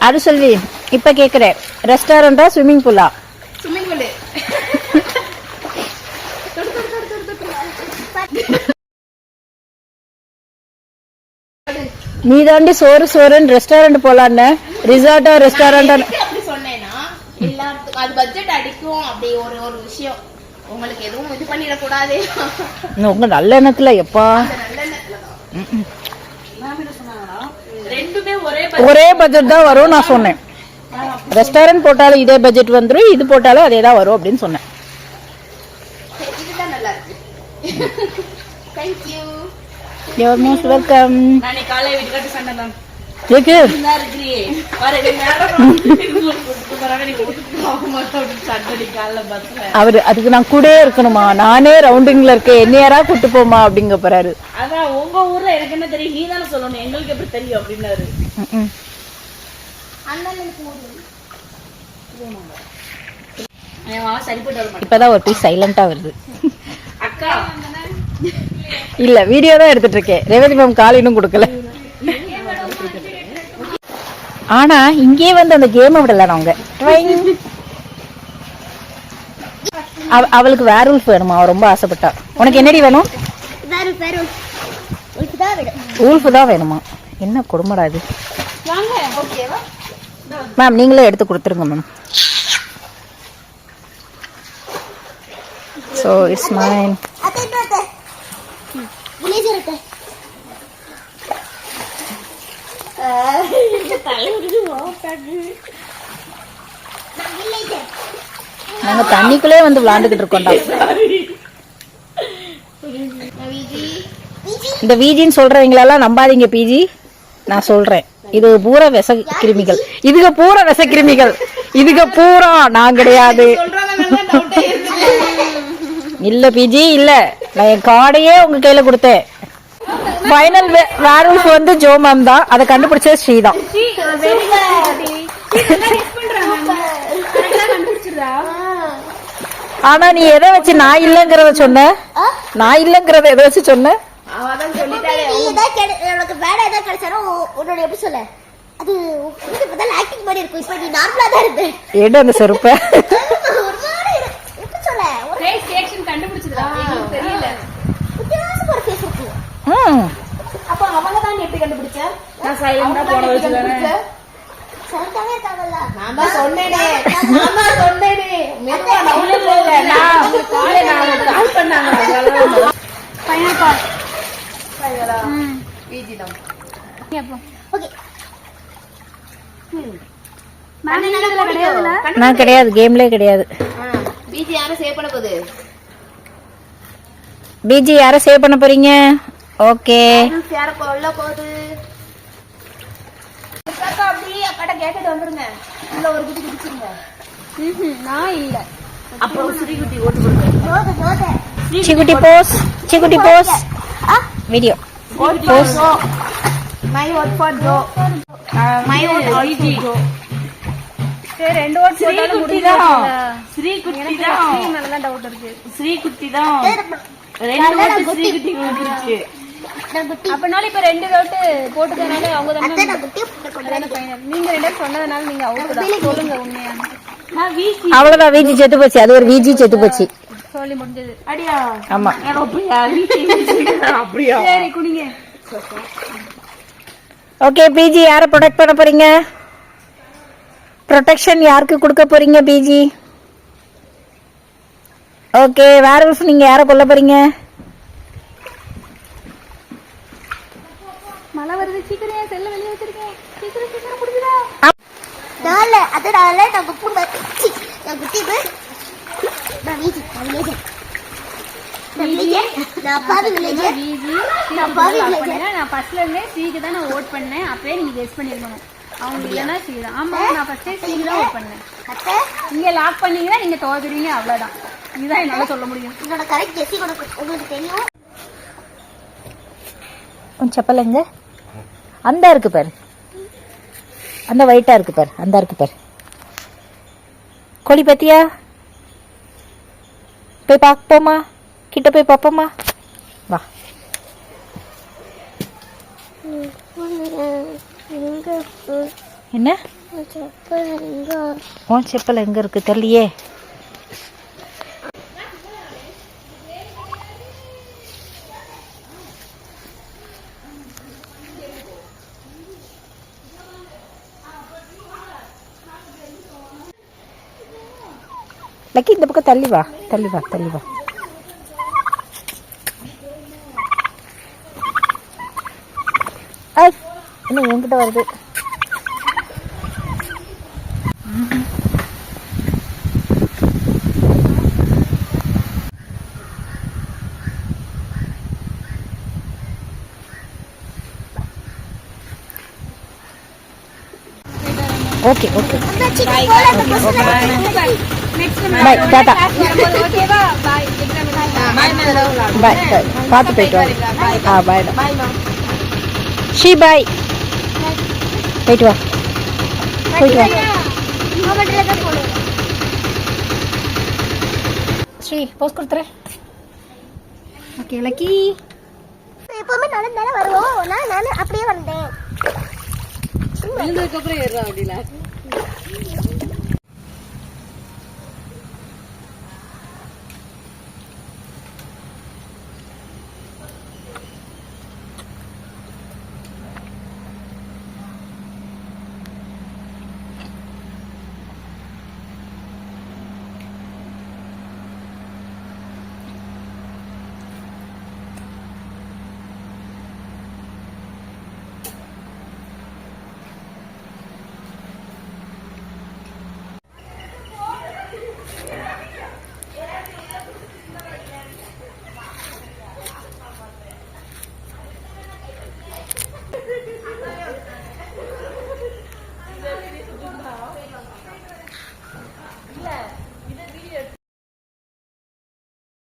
அது சொல்லி இப்ப கேக்குறேன், ரெஸ்டாரண்டா ஸ்விம்மிங் பூலா? Swimming pool. நீ தாண்டி சோறு சோறுன்னு ரெஸ்டாரண்ட் போலான்னு, ரிசார்ட்டா ரெஸ்டாரண்டா அப்படி சொன்னேன்னா எல்லாத்துக்கும் அது பட்ஜெட் அடிக்கும். அப்படி ஒரு ஒரு விஷயம் உங்களுக்கு எதுவும் இது பண்ணிடக்கூடாது. உங்க நல்ல எண்ணத்துல எப்பா நல்ல எண்ணத்துலதான் ரெண்டுமே ஒரே பட்ஜெட் தான் வரும் நான் சொன்னேன். ரெஸ்டாரண்ட் போட்டாலும் இதே பட்ஜெட் வந்துடும், இது போட்டாலும் அதே தான் வரும் அப்படின்னு சொன்னேன். இதுதான் நல்லா இருக்கு. Thank you. You are most welcome. நானே காலை வீட்டுக்கு சண்டை தான். ஏக்கு நல்லா இருக்கீ. பாரு நீ நேரா குடுக்குறானே நீ குடுக்க மாட்டோம் சண்டை காலைல பஸ்ல. அவர் அதுக்கு நான் கூடவே இருக்கணுமா? நானே ரவுண்டிங்ல இருக்கேன், என்ன யாரா கூட்டு போமா அப்படிங்க போறாரு. அதான் உங்க ஊர்ல எனக்கு என்ன தெரியும், நீ தானே சொல்லணும், எங்களுக்கு எப்படி தெரியும் அப்படின்னாரு. இப்பதான் ஒரு பீஸ் சைலண்டா வருது. அக்கா இல்ல வீடியோ தான் எடுத்துட்டு இருக்கேன். ரேவதி மேம் கால் இன்னும் கொடுக்கல. ஆனா இங்கே வந்து அந்த கேம் விடலாம் அவங்க. அவளுக்கு வேர்வல்ஃப் வேணுமா? அவ ரொம்ப ஆசைப்பட்டா. உனக்கு என்னடி வேணும்? ஊல்ஃப் தான் வேணுமா? என்ன கொடுமடா இது. மேம் நீங்களே எடுத்து கொடுத்துருங்க மேம். So it's mine. நாங்க தண்ணிக்குள்ளே வந்து விளையாண்டுகிட்டு இருக்கோம்டா. இந்த வீஜின்னு சொல்றவங்களெல்லாம் நம்பாதீங்க பிஜி, நான் சொல்றேன். இது பூரா விஷ கிருமிகள், இதுக பூரா விஷ கிருமிகள், இதுக பூரா நான் கிடையாது. இல்ல பிஜி இல்ல, நான் என் கார்டையே உங்க கையில கொடுத்தேன். ஃபைனல் வேர்வல்ஃப் வந்து ஜோ மேம் தான், அதை கண்டுபிடிச்சது ஸ்ரீ தான். ஆனா நீ எதை வச்சு நான் இல்லங்கிறத சொன்ன? நான் இல்லங்கிறத எதை வச்சு சொன்ன? எடு அந்த செருப்ப. அப்ப அவங்க தான் எப்படி கண்டுபிடிச்ச? நான் சைலண்டா போட வச்சிட்டேன். சைலண்டாவே இருக்காங்கல்ல. நான் தான் சொன்னேனே. மெதுவா நான் உள்ள போகல. நான் கால் பண்ணாங்க. ஃபைனல் கால். ஃபைனலா? பிஜி தான். ஓகே. நான் கிடையாது, கேம்லயே கிடையாது. பிஜி யாரை சேவ் பண்ண போகுது? பிஜி யாரை சேவ் பண்ண போறீங்க? ஓகே யார கொல்ல போகுது? அக்கா அப்படியே அக்கட கேட்டுட்டு வந்துருங்க. உள்ள ஒரு குட்டி குடிச்சிருங்க. நான் இல்ல. அப்புறம் ஸ்ரீகுட்டி ஓட்டு கொடுங்க. Sikutty boss, Sikutty boss. Video boss. My vote for Jo. My vote for Jo. சரி ரெண்டு ஓட் போட்டாலும் முடியல. ஸ்ரீகுட்டி தான். ஸ்ரீ மேல தான் டவுட் இருக்கு. ஸ்ரீகுட்டி தான். ரெண்டு ஓட் ஸ்ரீகுட்டி வந்துருச்சு. அப்பனால இப்ப ரெண்டு ஓட்டு போட்டுக்கனால அவங்க தான் ஃபைனல். நீங்க ரெண்டு சொன்னதனால நீங்க அவுட் தான். சொல்லுங்க உண்மையா? நான் வீஜி. அவ்வளவுதான், வீஜி செத்து போச்சு. அது ஒரு வீஜி செத்து போச்சு. சொல்லி முடிஞ்சது. அடியா? ஆமா. அப்படியா? அப்படியா? சரி குடிங்க. ஓகே பிஜி யாரை ப்ரொடெக்ட் பண்ண போறீங்க? ப்ரொடெக்ஷன் யாருக்கு கொடுக்க போறீங்க பிஜி? ஓகே வேர்வல்ஃப் நீங்க யாரை கொல்ல போறீங்க? மழை வருது, சீக்கிரம் செல்ல வெளியே வச்சிருக்கேன். சீக்கிரம் சீக்கிரம் புடிடா. டால அதனால நான் குப்பு நான் குட்டி நான் வீஜி நான் பாவி வில்லேஜ் நான் பாவி வில்லேஜ். நான் ஃபர்ஸ்ட்ல இருந்தே சீக்கு தான் நான் ஓட் பண்ணேன். அப்பவே நீங்க கெஸ் பண்ணிருக்கணும். அவங்க இல்லனா சீ தான். ஆமா நான் ஃபர்ஸ்டே சீக்கு தான் ஓட் பண்ணேன். அத்தை நீங்க லாக் பண்ணீங்கன்னா நீங்க தோத்துறீங்க, அவ்வளவுதான். இதுதான் என்னால சொல்ல முடியும். இதோட கரெக்ட் கெஸ் உங்களுக்கு தெரியும். உன் செப்பல் எங்க? அந்த இருக்கு பாரு, அந்த ஒயிட்டா இருக்கு பாரு, அந்த இருக்கு பாரு. கோழி பத்தியா? போய் பார்ப்போமா? கிட்ட போய் பார்ப்போமா? வா. என்ன உன் செப்பல் எங்க இருக்கு தெரியலையே. லக்கி இந்த பக்கம் தள்ளி வா, தள்ளி வா, தள்ளி வா. என்ன என்கிட்ட வருது? ஓகே ஓகே பாய், டாடா பாய். பார்த்து போயிட்டு வாங்க. பாய். ஷீ பாய், போயிட்டு வா, போயிட்டு வா. ஸ்ரீ போஸ் கொடுத்துறேன். Okay lucky. எப்பவுமே நடந்து தானே வருவோம். நான் அப்படியே வந்தேன். விழுந்ததுக்கு அப்புறம் ஏறுறா அப்படில